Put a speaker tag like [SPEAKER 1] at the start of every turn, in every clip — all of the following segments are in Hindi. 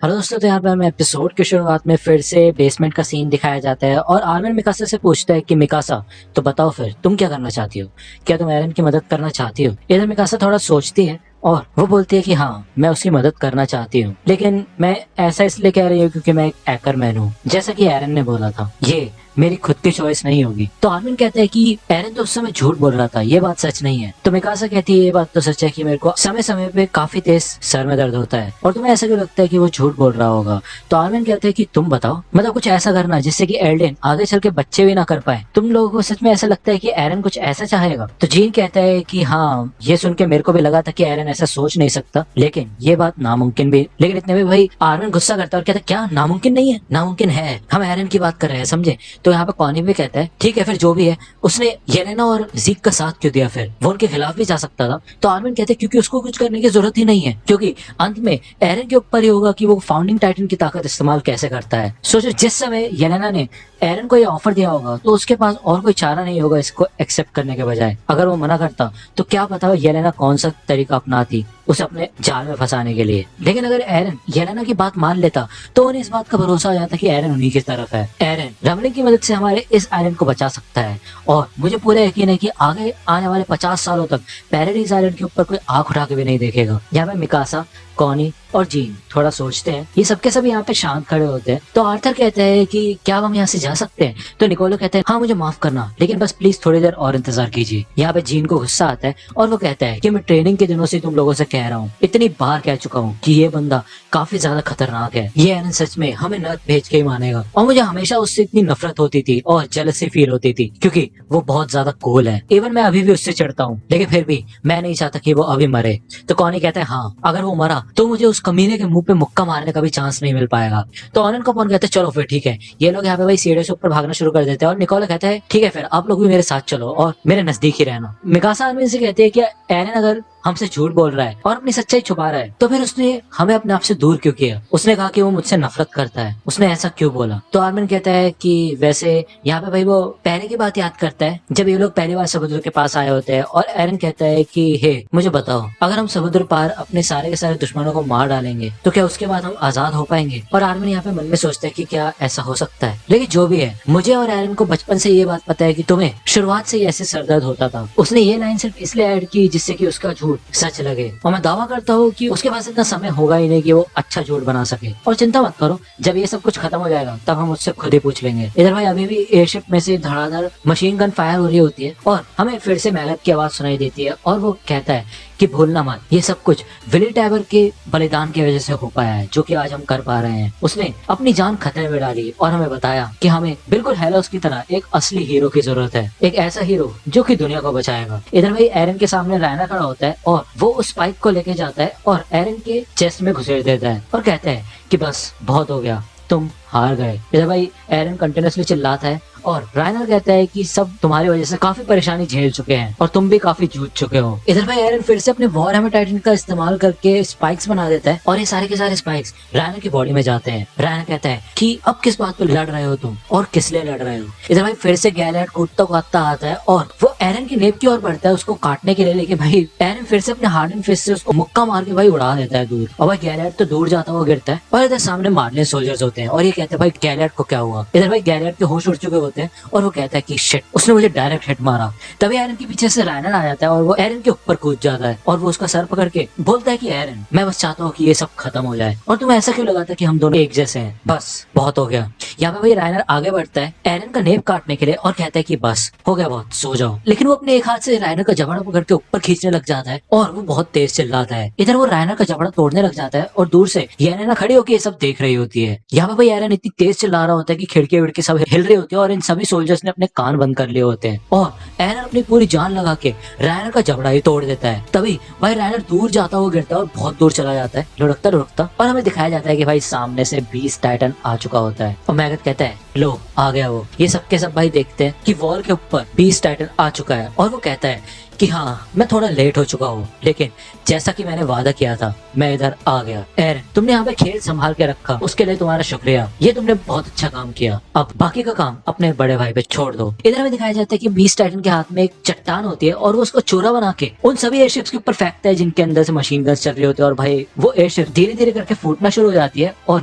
[SPEAKER 1] हेलो दोस्तों, तो यहाँ पे हमें एपिसोड की शुरुआत में फिर से बेसमेंट का सीन दिखाया जाता है और आर्मिन मिकासा से पूछता है कि मिकासा, तो बताओ फिर तुम क्या करना चाहती हो? क्या तुम एरन की मदद करना चाहती हो? इधर मिकासा थोड़ा सोचती है और वो बोलती है कि हाँ, मैं उसकी मदद करना चाहती हूँ, लेकिन मैं ऐसा इसलिए कह रही हूँ क्योंकि मैं एक हैकरमैन हूँ, जैसा कि एरन ने बोला था। ये मेरी खुद की चॉइस नहीं होगी। तो आर्मिन कहता है कि एरन तो उस समय झूठ बोल रहा था, ये बात सच नहीं है। तो मिकासा कहती है ये बात तो सच है कि मेरे को समय समय पे काफी तेज सर में दर्द होता है, और तुम्हें ऐसा क्यों लगता है कि वो झूठ बोल रहा होगा? तो आर्मिन कहते हैं कि तुम बताओ, मतलब कुछ ऐसा करना जिससे कि एल्डेन आगे चल के बच्चे भी ना कर पाए। तुम लोगों को सच में ऐसा लगता है कि एरन कुछ ऐसा चाहेगा? तो जीन कहता है कि हाँ, ये सुन के मेरे को भी लगा था कि एरन ऐसा सोच नहीं सकता, लेकिन ये बात नामुमकिन भी। लेकिन इतने में भाई आर्मिन गुस्सा करता है और कहता है क्या नामुमकिन नहीं है? नामुमकिन है, हम एरन की बात कर रहे हैं, समझे? तो यहाँ पे कॉनी भी कहता है ठीक है फिर जो भी है, उसने येलेना और जीक का साथ क्यों दिया? फिर वो उनके खिलाफ भी जा सकता था। तो आर्मिन कहते हैं क्योंकि उसको कुछ करने की जरूरत ही नहीं है, क्योंकि अंत में एरन के ऊपर ही होगा कि वो फाउंडिंग टाइटन की ताकत इस्तेमाल कैसे करता है। सोचो, जिस समय येलेना ने एरन को ये ऑफर दिया होगा तो उसके पास और कोई चारा नहीं होगा इसको एक्सेप्ट करने के बजाय। अगर वो मना करता तो क्या पता येलेना कौन सा तरीका अपनाती उसे अपने जाल में फंसाने के लिए। लेकिन अगर एरन येलेना की बात मान लेता तो उन्हें इस बात का भरोसा हो जाता कि एरन उन्हीं की तरफ है। एरन रमलिंग की मदद से हमारे इस आइलैंड को बचा सकता है, और मुझे पूरा यकीन है कि आगे आने वाले 50 सालों तक पैराडाइज आइलैंड के ऊपर कोई आंख उठा के भी नहीं देखेगा। यहाँ पे मिकासा, कॉनी और जीन थोड़ा सोचते हैं। ये सबके सब यहाँ पे शांत खड़े होते हैं। तो आर्थर कहते हैं कि क्या हम यहाँ से जा सकते हैं? तो निकोलो कहते हैं हाँ, मुझे माफ करना, लेकिन बस प्लीज थोड़ी देर और इंतजार कीजिए। यहाँ पे जीन को गुस्सा आता है और वो कहता है कि मैं ट्रेनिंग के दिनों से तुम लोगों से कह रहा हूँ, इतनी बार कह चुका हूँ कि ये बंदा काफी ज्यादा खतरनाक है। ये एरन सच में हमें नर्क भेज के ही मानेगा, और मुझे हमेशा उससे इतनी नफरत होती थी और जेलसी फील होती थी क्योंकि वो बहुत ज्यादा कूल है। इवन मैं अभी भी उससे चिढ़ता हूँ, लेकिन फिर भी मैं नहीं चाहता कि वो अभी मरे। तो कॉनी कहता है हाँ, अगर वो मरा तो मुझे उस कमीने के मुंह पे मुक्का मारने का भी चांस नहीं मिल पाएगा। तो ऑनन कपूर कहते हैं चलो फिर ठीक है। ये लोग यहाँ पे भाई सीढ़ियों से ऊपर भागना शुरू कर देते हैं और निकोला कहता है ठीक है फिर आप लोग भी मेरे साथ चलो और मेरे नजदीक ही रहना। मिकासा आर्मिन से कहते हैं कि एरन अगर हमसे झूठ बोल रहा है और अपनी सच्चाई छुपा रहा है तो फिर उसने हमें अपने आप से दूर क्यों किया? उसने कहा कि वो मुझसे नफरत करता है, उसने ऐसा क्यों बोला? तो आर्मिन कहता है कि वैसे यहाँ पे भाई वो पहले की बात याद करता है जब ये लोग पहली बार समुद्र के पास आए होते हैं, और एरन कहता है कि हे मुझे बताओ, अगर हम समुद्र पार अपने सारे के सारे दुश्मनों को मार डालेंगे तो क्या उसके बाद हम आजाद हो पाएंगे? और आर्मिन यहाँ पे मन में सोचता है कि क्या ऐसा हो सकता है? लेकिन जो भी है, मुझे और एरन को बचपन से ये बात पता है कि तुम्हें शुरुआत से ही ऐसे सरदर्द होता था। उसने ये लाइन सिर्फ इसलिए ऐड की जिससे कि उसका झूठ सच लगे, और मैं दावा करता हूँ कि उसके पास इतना समय होगा ही नहीं कि वो अच्छा झूठ बना सके। और चिंता मत करो, जब ये सब कुछ खत्म हो जाएगा तब हम उससे खुद ही पूछ लेंगे। इधर भाई अभी भी एयरशिप में से धड़ाधड़ मशीन गन फायर हो रही होती है और हमें फिर से मेहनत की आवाज सुनाई देती है, और वो कहता है कि भूलना मत, ये सब कुछ विली टैबर के बलिदान की वजह से हो पाया है जो कि आज हम कर पा रहे हैं। उसने अपनी जान खतरे में डाली और हमें बताया कि हमें बिल्कुल हेलोस की तरह एक असली हीरो की जरूरत है, एक ऐसा हीरो जो कि दुनिया को बचाएगा। इधर भाई एरन के सामने रायना खड़ा होता है और वो उस स्पाइक को लेके जाता है और एरन के चेस्ट में घुसेड़ देता है और कहता है कि बस बहुत हो गया, तुम हार गए। इधर भाई एरन कंटिन्यूअसली चिल्लाता है और रायनर कहता है कि सब तुम्हारी वजह से काफी परेशानी झेल चुके हैं और तुम भी काफी जूझ चुके हो। इधर भाई एरन फिर से अपने वॉर हैमर टाइटन का इस्तेमाल करके स्पाइक्स बना देता है और ये सारे के सारे स्पाइक्स रायनर की बॉडी में जाते हैं। रायनर कहता है कि अब किस बात पर लड़ रहे हो तुम और किस लिए लड़ रहे हो? इधर भाई फिर से गैलेट कूदता आता है और वो एरन की नेप की ओर बढ़ता है उसको काटने के लिए, लेकिन भाई एरन फिर से अपने हार्डन फिस्ट से उसको मुक्का मार के भाई उड़ा देता है दूर, और भाई गैलेट तो दूर जाता हुआ गिरता है। और इधर सामने मार्लियन सोल्जर्स होते हैं और ये कहते हैं भाई गैलेट को क्या हुआ? इधर भाई गैलेट के होश उड़ चुके होते हैं और वो कहता है कि शिट, उसने मुझे डायरेक्ट हिट मारा। तभी एरन के पीछे से रायनर आ जाता है और वो एरन के ऊपर कूद जाता है और वो उसका सर पकड़ के बोलता है कि एरन, मैं बस चाहता हूँ कि ये सब खत्म हो जाए, और तुम्हें ऐसा क्यों लगाता कि हम दोनों एक जैसे हैं? बस बहुत हो गया। यहाँ पे भाई रायनर आगे बढ़ता है एरन का नेप काटने के लिए और कहता है कि बस हो गया, बहुत सो जाओ। लेकिन वो अपने एक हाथ से रायनर का जबड़ा पकड़ के ऊपर खींचने लग जाता है और वो बहुत तेज चिल्लाता है। इधर वो रायनर का जबड़ा तोड़ने लग जाता है और दूर से येलेना खड़ी होकर ये सब देख रही होती है। यहाँ पे भाई एरन इतनी तेज चिल्ला रहा होता है कि खिड़की विड़की सब हिल रही होती है और इन सभी सोल्जर्स ने अपने कान बंद कर लिए होते हैं, और एरन अपनी पूरी जान लगा के रायनर का जबड़ा ही तोड़ देता है। तभी भाई रायनर दूर जाता हुआ गिरता है और बहुत दूर चला जाता है लुढ़कता लुढ़कता, और हमें दिखाया जाता है कि भाई सामने से 20 टाइटन आ चुका होता है। और मैगथ कहता है लो आ गया वो। ये सबके सब भाई देखते हैं कि वॉल के ऊपर बीस्ट टाइटन आ चुका है और वो कहता है कि हाँ मैं थोड़ा लेट हो चुका हूँ, लेकिन जैसा कि मैंने वादा किया था मैं इधर आ गया। एरन, तुमने यहाँ पे खेल संभाल के रखा, उसके लिए तुम्हारा शुक्रिया। ये तुमने बहुत अच्छा काम किया। अब बाकी का काम अपने बड़े भाई पे छोड़ दो। इधर में दिखाया जाता है कि बीस्ट टाइटन के हाथ में एक चट्टान होती है और वो उसको चूरा बना के उन सभी एयरशिप्स के ऊपर फेंकता है जिनके अंदर से मशीन गन्स चल रहे होते हैं, और भाई वो एयरशिप धीरे धीरे करके फूटना शुरू हो जाती है और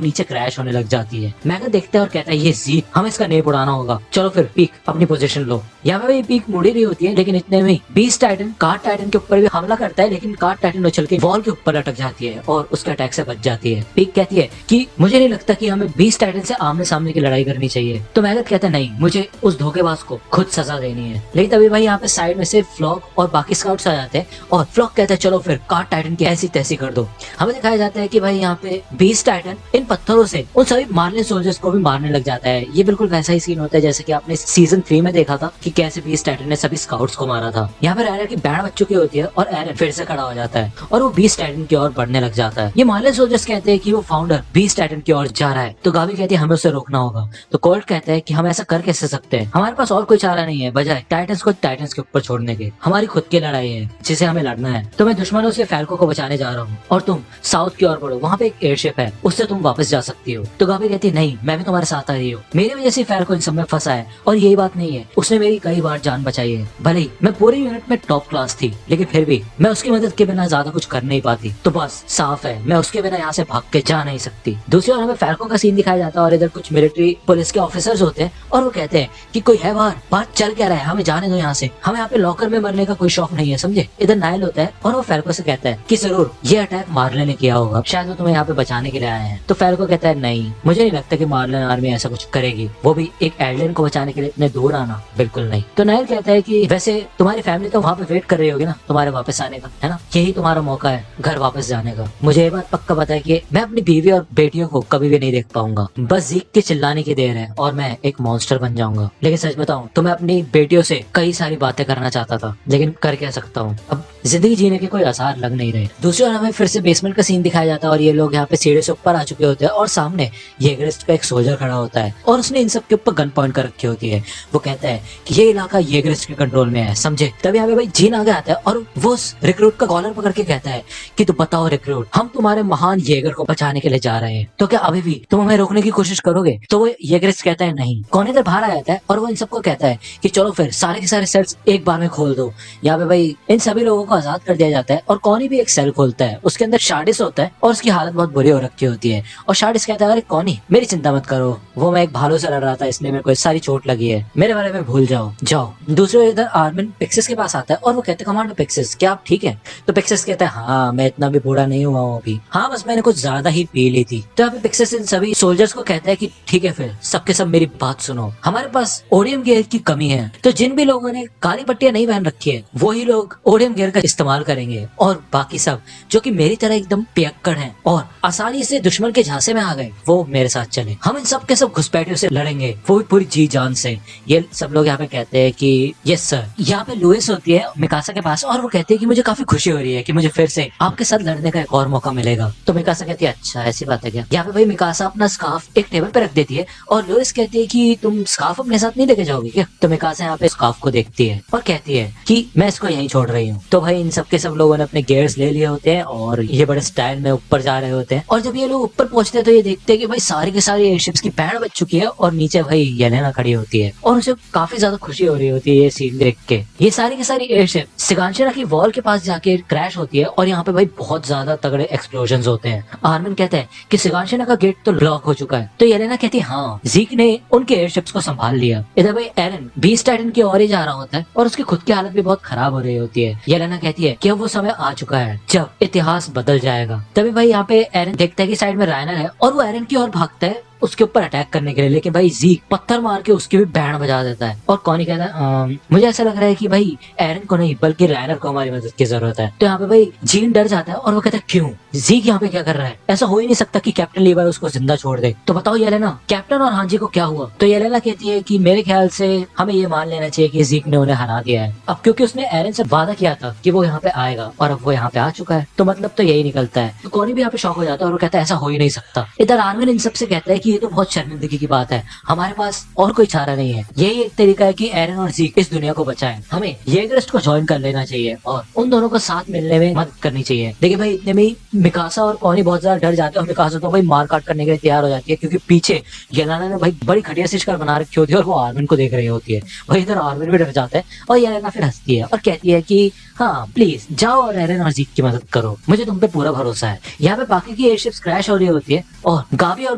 [SPEAKER 1] नीचे क्रैश होने लग जाती है। मैगन देखता है और कहता है ये जीक, हमें इसका नेप उड़ाना होगा। चलो फिर पीक अपनी पोजीशन लो। यहाँ पे भाई पीक मुड़ी रही होती है, लेकिन इतने में बीस्ट टाइटन कार्ड टाइटन के ऊपर भी हमला करता है, लेकिन कार्ड टाइटन उछल के वॉल के ऊपर अटक जाती है और उसके अटैक से बच जाती है। पीक कहती है कि मुझे नहीं लगता कि हमें बीस्ट टाइटन से आमने सामने की लड़ाई करनी चाहिए। तो मैगन कहता है नहीं, मुझे उस धोखेबाज को खुद सजा देनी है। लेकिन तभी भाई यहाँ पे साइड में से फ्लॉक और बाकी स्काउट्स आ जाते हैं और फ्लॉक कहता है चलो फिर कार्ड टाइटन की ऐसी तैसी कर दो। हमें दिखाया जाता है कि भाई यहाँ पे बीस्ट टाइटन इन पत्थरों से उन सभी मार्लिन सोल्जर्स को भी मारने लग जाता है। ये बिल्कुल वैसा ही सीन होता है जैसे कि आपने सीजन 3 में देखा था कि कैसे बीस्ट टाइटन ने सभी स्काउट्स को मारा था। यहाँ पे एरन की बैंड बज चुकी होती है और एरन फिर से खड़ा हो जाता है और वो बीस्ट टाइटन की ओर बढ़ने लग जाता है। ये मार्लिन सोल्जर्स कहते हैं कि वो फाउंडर बीस्ट टाइटन की ओर जा रहा है, तो गावी कहती है हमें उसे रोकना होगा। तो कोल्ट कहता है कि हम ऐसा कर कैसे सकते हैं, हमारे पास और कोई चारा नहीं है बजाय टाइटन्स को टाइटन्स के ऊपर छोड़ने के। हमारी खुद की लड़ाई है जिसे हमें लड़ना है। तो मैं दुश्मनों से फैल्को को बचाने जा रहा हूँ और तुम साउथ की ओर बढ़ो, वहाँ पे एक एयरशिप है, उससे तुम वापस जा सकती हो। तो गावी कहती है नहीं, मैं भी तुम्हारे साथ आ रही हूँ। मेरी वजह से फैल्को इन सब में फंसा है और यही बात नहीं है, उसने मेरी कई बार जान बचाई है। भले ही मैं पूरे यूनिट में टॉप क्लास थी, लेकिन फिर भी मैं उसकी मदद के बिना ज्यादा कुछ कर नहीं पाती। तो बस साफ है मैं उसके बिना यहाँ से भाग के जा नहीं सकती। दूसरी ओर हमें फैल्को का सीन दिखाया जाता है और इधर कुछ मिलिट्री पुलिस के ऑफिसर्स होते हैं और वो कहते हैं कि कोई है बाहर, बात चल क्या रहा है, हमें जाने दो यहाँ से, हमें यहाँ पे लॉकर में मरने का कोई शौक नहीं है, समझे। इधर नाइल होता है और वो फैल्को से कहता है कि जरूर ये अटैक मार्लिन ने किया होगा, शायद वो तुम्हें यहाँ पे बचाने के लिए आए हैं। तो फैल्को कहता है नहीं, मुझे नहीं लगता कि मार्लिन आर्मी ऐसा कुछ करेगी, वो भी एक एलियन को बचाने के लिए इतने दूर आना, बिल्कुल नहीं। तो नाइल कहता है कि वैसे तुम्हारी फैमिली तो वहाँ पे वेट कर रही होगी ना तुम्हारे वापस आने का, है ना, यही तुम्हारा मौका है घर वापस जाने का। मुझे ये बात पक्का पता है कि मैं अपनी बीवी और बेटियों को कभी भी नहीं देख पाऊंगा, बस जीक के चिल्लाने की देर है और मैं एक मॉन्स्टर बन जाऊंगा। लेकिन सच बताऊं तो मैं अपनी बेटियों से कई सारी बातें करना चाहता था, लेकिन कर क्या सकता हूँ, अब जिंदगी जीने के कोई आसार लग नहीं रहे। दूसरी ओर हमें फिर से बेसमेंट का सीन दिखाया जाता है और ये लोग यहाँ पे सीढ़ी से ऊपर आ चुके होते हैं और सामने येगरिस्ट का एक सोल्जर खड़ा होता है और उसने इन सब के ऊपर गन पॉइंट कर रखी होती है। वो कहता है कि ये इलाका येगरिस्ट के कंट्रोल में है, समझे। तभी यहाँ पे भाई जीन आगे आता है और वो उस रिक्रूट का कॉलर पकड़ के कहता है कि तू बताओ रिक्रूट, हम तुम्हारे महान येगर को बचाने के लिए जा रहे हैं, तो क्या अभी भी तुम हमें रोकने की कोशिश करोगे। तो वो येगरिस्ट कहता है नहीं। कौन इधर बाहर आ जाता है और वो इन सबको कहता है कि चलो फिर सारे के सारे सेल्स एक बार में खोल दो। यहाँ पे भाई इन सभी लोगों को आजाद कर दिया जाता है और कौनी भी एक सेल खोलता है, उसके अंदर शार्डिस होता है और उसकी हालत बहुत बुरी हो रखी होती है। और शार्डिस कहता है अरे कौनी, मेरी चिंता मत करो, वो मैं एक भालू से लड़ रहा था इसलिए मेरे को सारी चोट लगी है, मेरे बारे में भूल जाओ, जाओ। दूसरे इधर आर्मिन पिक्सिस के पास आता है और वो कहते हैं कमांडर पिक्सिस क्या आप ठीक है। तो पिक्सिस कहता है हाँ मैं इतना भी बूढ़ा नहीं हुआ हूँ अभी, हाँ बस मैंने कुछ ज्यादा ही पी ली थी। तो यहाँ पे पिक्सिस इन सभी सोल्जर्स को कहता है कि ठीक है फिर सबके सब मेरी बात सुनो, हमारे पास ओडियम गियर की कमी है, तो जिन भी लोगों ने काली पट्टियां नहीं पहन रखी है वही लोग ओडियम गियर का इस्तेमाल करेंगे और बाकी सब जो कि मेरी तरह एकदम पियक्कड़ हैं और आसानी से दुश्मन के झांसे में आ गए वो मेरे साथ चले, हम इन सब के सब घुसपैठियों से लड़ेंगे वो भी पूरी जी जान से। ये सब लोग यहाँ पे कहते हैं कि यस सर। यहाँ पे लुइस होती है मिकासा के पास और वो कहती है कि मुझे काफी खुशी हो रही है कि मुझे फिर से आपके साथ लड़ने का एक और मौका मिलेगा। तो मिकासा कहती है अच्छा ऐसी बात है क्या। यहाँ पे भाई मिकासा अपना स्कार्फ एक टेबल पे रख देती है और लुइस कहती है कि तुम स्कार्फ अपने साथ नहीं लेके जाओगी क्या। तो मिकासा यहाँ पे स्कार्फ को देखती है और कहती है कि मैं इसको यहीं छोड़ रही हूँ। तो भाई इन सब के सब लोगों ने अपने गियर्स ले लिए होते हैं और ये बड़े स्टाइल में ऊपर जा रहे होते हैं। और जब ये लोग ऊपर पहुंचते हैं तो ये देखते हैं कि भाई सारी की सारी एयरशिप्स की बैंड बज चुकी है और नीचे भाई येलेना खड़ी होती है और उसे काफी ज्यादा खुशी हो रही होती है ये सीन देख के। ये सारी की सारी एयरशिप सिगांशना की वॉल के पास जाके क्रैश होती है और यहाँ पे भाई बहुत ज्यादा तगड़े एक्सप्लोजन होते हैं। आर्मिन कहते हैं कि सिगांशना का गेट तो लॉक हो चुका है। तो येलेना कहती है हाँ जीक ने उनके एयरशिप्स को संभाल लिया। इधर भाई एरन बीस्ट टाइटन की ओर ही जा रहा होता है और उसकी खुद की हालत भी बहुत खराब हो रही होती है। येलेना कहती है कि अब वो समय आ चुका है जब इतिहास बदल जाएगा। तभी भाई यहाँ पे एरन देखता है कि साइड में रायनर है और वो एरन की ओर भागता है उसके ऊपर अटैक करने के लिए, लेकिन भाई जीक पत्थर मार के उसकी भी बैंड बजा देता है। और कॉनी कहता है मुझे ऐसा लग रहा है कि भाई एरन को नहीं बल्कि रायनर को हमारी मदद की जरूरत है। तो यहाँ पे भाई जीन डर जाता है और वो कहता है क्यों, जीक यहाँ पे क्या कर रहा है, ऐसा हो ही नहीं सकता कि कैप्टन लीवाई उसको जिंदा छोड़ दे। तो बताओ येलेना कैप्टन और हांजी को क्या हुआ। तो येलेना कहती है कि मेरे ख्याल से हमें ये मान लेना चाहिए कि जीक ने उन्हें हरा दिया है अब, क्योंकि उसने एरन से वादा किया था कि वो यहाँ पे आएगा और अब वो यहाँ पे आ चुका है। तो मतलब तो यही निकलता है। तो कॉनी भी यहाँ पे शॉक हो जाता है और वो कहता है ऐसा हो ही नहीं सकता। इधर आर्मिन इन सबसे कहता है कि ये तो बहुत शर्मिंदगी की बात है, हमारे पास और कोई चारा नहीं है। यही एक तरीका है कि एरन और ज़ीक इस दुनिया को बचाएं। हमें येगरस्ट को ज्वाइन कर लेना चाहिए और उन दोनों को साथ मिलने में मदद करनी चाहिए। देखिए भाई, इतने में मिकासा और कॉनी बहुत ज्यादा डर जाते हैं और मिकासा तो भाई मार काट करने के लिए तैयार हो जाती है, क्योंकि पीछे येलेना ने भाई बड़ी घटिया सी शिकार बना रखी होती है और वो आर्मिन को देख रही होती है। वही इधर आर्मिन भी डर जाता है और येलेना फिर हंसती है और कहती है कि हाँ प्लीज जाओ और एरन और ज़ीक की मदद करो, मुझे तुम पे पूरा भरोसा है। यहाँ पे बाकी की एयरशिप्स क्रैश हो रही होती है और गाबी और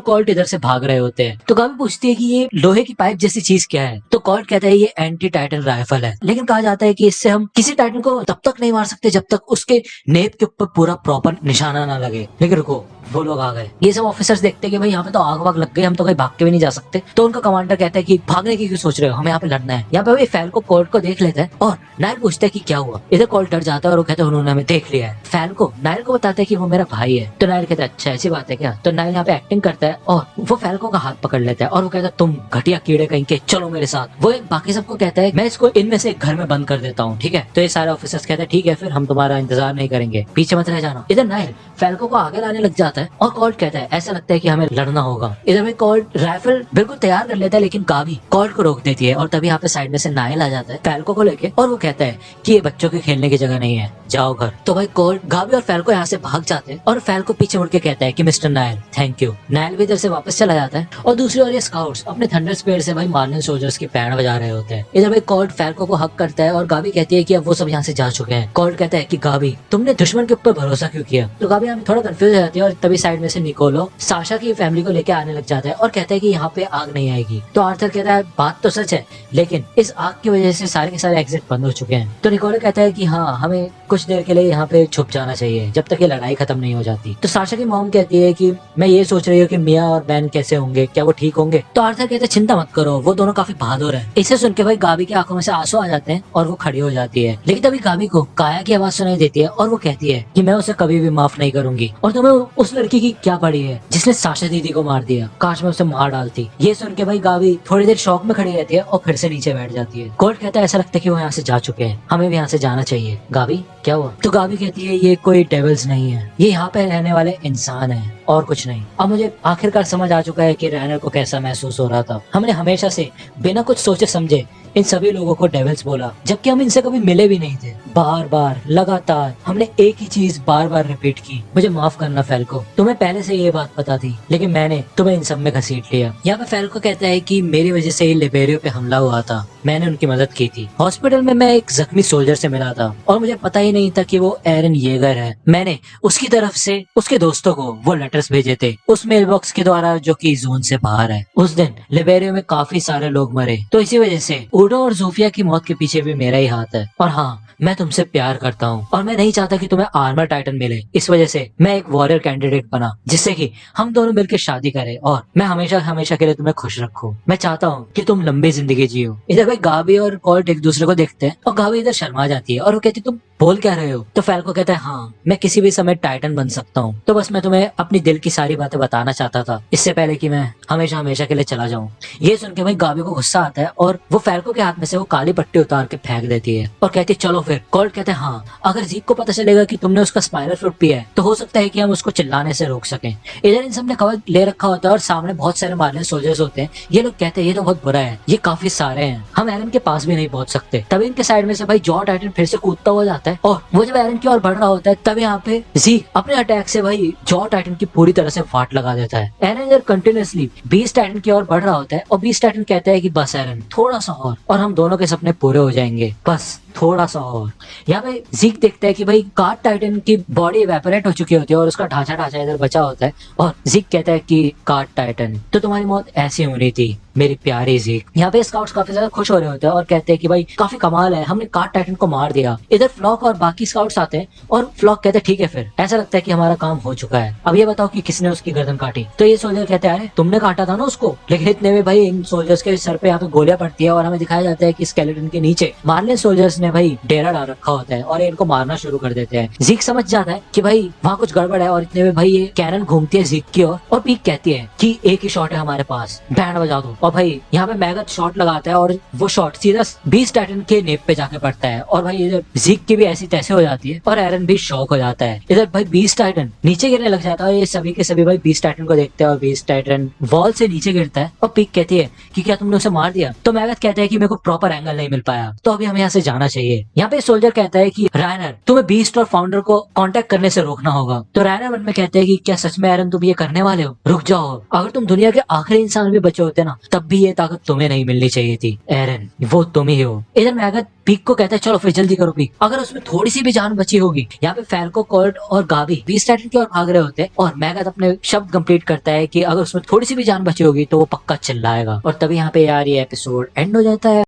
[SPEAKER 1] कॉल्ट इधर से भाग रहे होते हैं। तो गाबी पूछती है कि ये लोहे की पाइप जैसी चीज क्या है, तो कॉल्ट कहता है ये एंटी टाइटन राइफल है, लेकिन कहा जाता है कि इससे हम किसी टाइटन को तब तक नहीं मार सकते जब तक उसके नेप के ऊपर पूरा प्रॉपर निशाना ना लगे। लेकिन रुको, वो लोग आ गए। ये सब ऑफिसर्स देखते हैं कि भाई यहाँ पे तो आग वाग लग गई, हम तो कहीं भाग के भी नहीं जा सकते। तो उनका कमांडर कहता है कि भागने की क्यों सोच रहे हो, हमें यहाँ पे लड़ना है। यहाँ पे भाई फैल्को कोल्ट को देख लेता है और नाइल पूछता है कि क्या हुआ। इधर कोल्ट डर जाता है और वो कहता है उन्होंने हमें देख लिया है। फैल्को नाइल को बताता है कि वो मेरा भाई है। तो नाइल कहता है अच्छा ऐसी बात है क्या। तो नाइल यहाँ पे एक्टिंग करता है और वो फैल्को का हाथ पकड़ लेता है और वो कहता है तुम घटिया कीड़े कहीं के, चलो मेरे साथ। वो बाकी सबको कहता है मैं इसको इनमें से एक घर में बंद कर देता हूँ, ठीक है। तो ये सारे ऑफिसर्स कहते हैं ठीक है, फिर हम तुम्हारा इंतजार नहीं करेंगे, पीछे मत रह जाना। इधर नाइल फैल्को को आगे लाने लग जाता है और कोल्ट कहता है ऐसा लगता है कि हमें लड़ना होगा। इधर में कोल्ट राइफल बिल्कुल तैयार कर लेता है, लेकिन गाबी कोल्ट को रोक देती है और तभी यहाँ पे साइड में से नाइल आ जाता है फैल्को को लेके और वो कहता है कि ये बच्चों के खेलने की जगह नहीं है, जाओ घर। तो भाई कोल्ट, गाबी और फैल्को यहाँ से भाग जाते हैं और फैल्को पीछे मुड़ के कहता है कि mister Nile thank you. Nile भी इधर से वापस चला जाता है और दूसरी ओर ये स्काउट्स अपने थंडर स्पीड से भाई मार्निंग सोल्जर्स की बैंड बजा रहे होते हैं। इधर भाई कोल्ट फैल्को को हक करता है और गाबी कहती है कि अब वो सब यहाँ से जा चुके हैं। कोल्ट कहता है कि गाबी तुमने दुश्मन के ऊपर भरोसा क्यों किया। तो गाबी यहाँ थोड़ा कंफ्यूज हो जाती है और तभी साइड में से निकोलो साशा की फैमिली को लेके आने लग जाता है और कहता है कि यहाँ पे आग नहीं आएगी। तो आर्थर कहता है बात तो सच है, लेकिन इस आग की वजह से सारे के सारे एग्जिट बंद हो चुके हैं। तो निकोलो कहता है कि हाँ हमें कुछ देर के लिए यहाँ पे छुप जाना चाहिए जब तक ये लड़ाई खत्म नहीं हो जाती। तो साशा की मॉम कहती है कि मैं ये सोच रही हूँ कि मिया और बैन कैसे होंगे, क्या वो ठीक होंगे। तो आर्थर कहता है चिंता मत करो, वो दोनों काफी बहादुर है। इसे सुन के भाई गाबी की आंखों में से आंसू आ जाते हैं और वो खड़ी हो जाती है। लेकिन तभी गाबी को काया की आवाज सुनाई देती है और वो कहती है कि मैं उसे कभी भी माफ नहीं करूंगी और तुम्हें उस लड़की की क्या पड़ी है जिसने साशा दीदी को मार दिया, काश मैं उसे मार डालती। ये सुन के भाई गाबी थोड़ी देर शौक में खड़ी रहती है और फिर से नीचे बैठ जाती है। कोल्ट कहता है ऐसा लगता है कि वो यहाँ से जा चुके हैं, हमें भी यहाँ से जाना चाहिए। गाबी क्या हुआ। तो गाबी कहती है ये कोई डेविल्स नहीं है, ये यहाँ पे रहने वाले इंसान है और कुछ नहीं। अब मुझे आखिरकार समझ आ चुका है कि रैनर को कैसा महसूस हो रहा था। हमने हमेशा से बिना कुछ सोचे समझे इन सभी लोगों को डेविल्स बोला, जबकि हम इनसे कभी मिले भी नहीं थे। बार बार लगातार हमने एक ही चीज बार बार रिपीट की। मुझे माफ करना फैल्को, तुम्हें पहले से ये बात पता थी, लेकिन मैंने तुम्हें इन सब में घसीट लिया। यहाँ पे फैल्को कहता है कि मेरी वजह से ही लिबेरियो पे हमला हुआ था, मैंने उनकी मदद की थी। हॉस्पिटल में मैं एक जख्मी सोल्जर से मिला था और मुझे पता ही नहीं था कि वो एरन येगर है। मैंने उसकी तरफ से उसके दोस्तों को वो लेटर्स भेजे थे उस मेल बॉक्स के द्वारा जो कि जोन से बाहर है। उस दिन लिबेरियो में काफी सारे लोग मरे, तो इसी वजह से उडो और जोफिया की मौत के पीछे भी मेरा ही हाथ है। और हाँ, मैं तुमसे प्यार करता हूँ और मैं नहीं चाहता कि तुम्हें आर्मर टाइटन मिले। इस वजह से मैं एक वॉरियर कैंडिडेट बना जिससे कि हम दोनों मिलकर शादी करें और मैं हमेशा हमेशा के लिए तुम्हें खुश रखूं। मैं चाहता हूँ कि तुम लंबी जिंदगी जियो। इधर भाई गाबी और कोल्ट एक दूसरे को देखते हैं और गाबी इधर शर्मा जाती है और वो कहती तुम बोल क्या रहे हो। तो फैल्को कहता है हाँ मैं किसी भी समय टाइटन बन सकता हूँ, तो बस मैं तुम्हें अपनी दिल की सारी बातें बताना चाहता था इससे पहले कि मैं हमेशा हमेशा के लिए चला जाऊँ। ये सुन के भाई गाबी को गुस्सा आता है और वो फैल्को के हाथ में से वो काली पट्टी उतार के फेंक देती है और कहती है चलो फिर। कोल्ट कहते हैं हाँ अगर ज़ीक को पता चलेगा कि तुमने उसका स्पाइनल फ्रूट पिया है तो हो सकता है कि हम उसको चिल्लाने से रोक सकें। इधर इन सब ने कवर ले रखा होता है और सामने बहुत सारे मार्लियन सोल्जर्स होते हैं। ये लोग कहते हैं ये तो बहुत बुरा है, ये काफी सारे हैं, हम एरन के पास भी नहीं पहुंच सकते। तभी इनके साइड में से भाई जॉ टाइटन फिर से कूदता हुआ जाता है और वो जब एरन की ओर बढ़ रहा होता है तब यहाँ पे ज़ीक अपने अटैक से भाई जॉ टाइटन की पूरी तरह से वाट लगा देता है। एरन इधर कंटिन्यूअसली बीस्ट टाइटन की ओर बढ़ रहा होता है और बीस्ट टाइटन कहता है कि बस एरन थोड़ा सा और हम दोनों के सपने पूरे हो जाएंगे, बस थोड़ा सा और। यहाँ पे ज़ीक देखता है कि भाई कार्ड टाइटन की बॉडी इवेपोरेट हो चुकी होती है और उसका ढांचा इधर बचा होता है और ज़ीक कहता है कि कार्ड टाइटन तो तुम्हारी मौत ऐसी होनी थी मेरी प्यारी ज़ीक। यहाँ पे स्काउट्स काफी ज्यादा खुश हो रहे होते हैं और कहते हैं कि भाई काफी कमाल है, हमने कार्ड टाइटन को मार दिया। इधर फ्लॉक और बाकी स्काउट्स आते हैं और फ्लॉक कहते हैं ठीक है फिर ऐसा लगता है कि हमारा काम हो चुका है, अब ये बताओ कि किसने उसकी गर्दन काटी। तो ये सोल्जर कहते हैं अरे तुमने काटा था ना उसको। लेकिन इतने में भाई इन सोल्जर्स के सर पे यहाँ पे गोलियां पड़ती है और हमें दिखाया जाता है कि स्केलेटन के नीचे मार्लियन सोल्जर्स ने भाई डेरा डाल रखा होता है और इनको मारना शुरू कर देते हैं। ज़ीक समझ जाता है कि भाई वहाँ कुछ गड़बड़ है और इतने में भाई ये कैनन घूमती है ज़ीक की ओर और पीक कहती है कि एक ही शॉट है हमारे पास, बैंड बजा दो और भाई यहाँ पे मैगथ शॉट लगाता है और वो शॉट सीधा बीस्ट टाइटन के नेप पे जाके पड़ता है और भाई इधर जीक की भी ऐसी तैसे हो जाती है और एरन भी शॉक हो जाता है। इधर भाई बीस्ट टाइटन नीचे गिरने लग जाता है और ये सभी के सभी भाई बीस्ट टाइटन को देखते हैं और बीस्ट टाइटन वॉल से नीचे गिरता है और पिक कहती है कि क्या तुमने उसे मार दिया। तो मैगथ कहता है कि मेरे को प्रॉपर एंगल नहीं मिल पाया, तो अभी हमें यहाँ से जाना चाहिए। यहाँ पे सोल्जर कहता है कि रायनर तुम्हें बीस्ट और फाउंडर को कांटेक्ट करने से रोकना होगा। तो रायनर मन में कहते हैं कि क्या सच में एरन तुम ये करने वाले हो? रुक जाओ, अगर तुम दुनिया के आखिरी इंसान भी बचे होते ना तब भी ये ताकत तुम्हें नहीं मिलनी चाहिए थी। एरन वो तुम ही हो। इधर मैगथ पीक को कहता है चलो फिर जल्दी करो पीक, अगर उसमें थोड़ी सी भी जान बची होगी। यहाँ पे फैल्को, कोर्ट और गाबी बीस्ट टाइटन की ओर भाग रहे होते हैं और मैगथ अपने शब्द कंप्लीट करता है कि अगर उसमें थोड़ी सी भी जान बची होगी तो वो पक्का चिल्लाएगा। और तभी यहाँ पे यार ये एपिसोड एंड हो जाता है।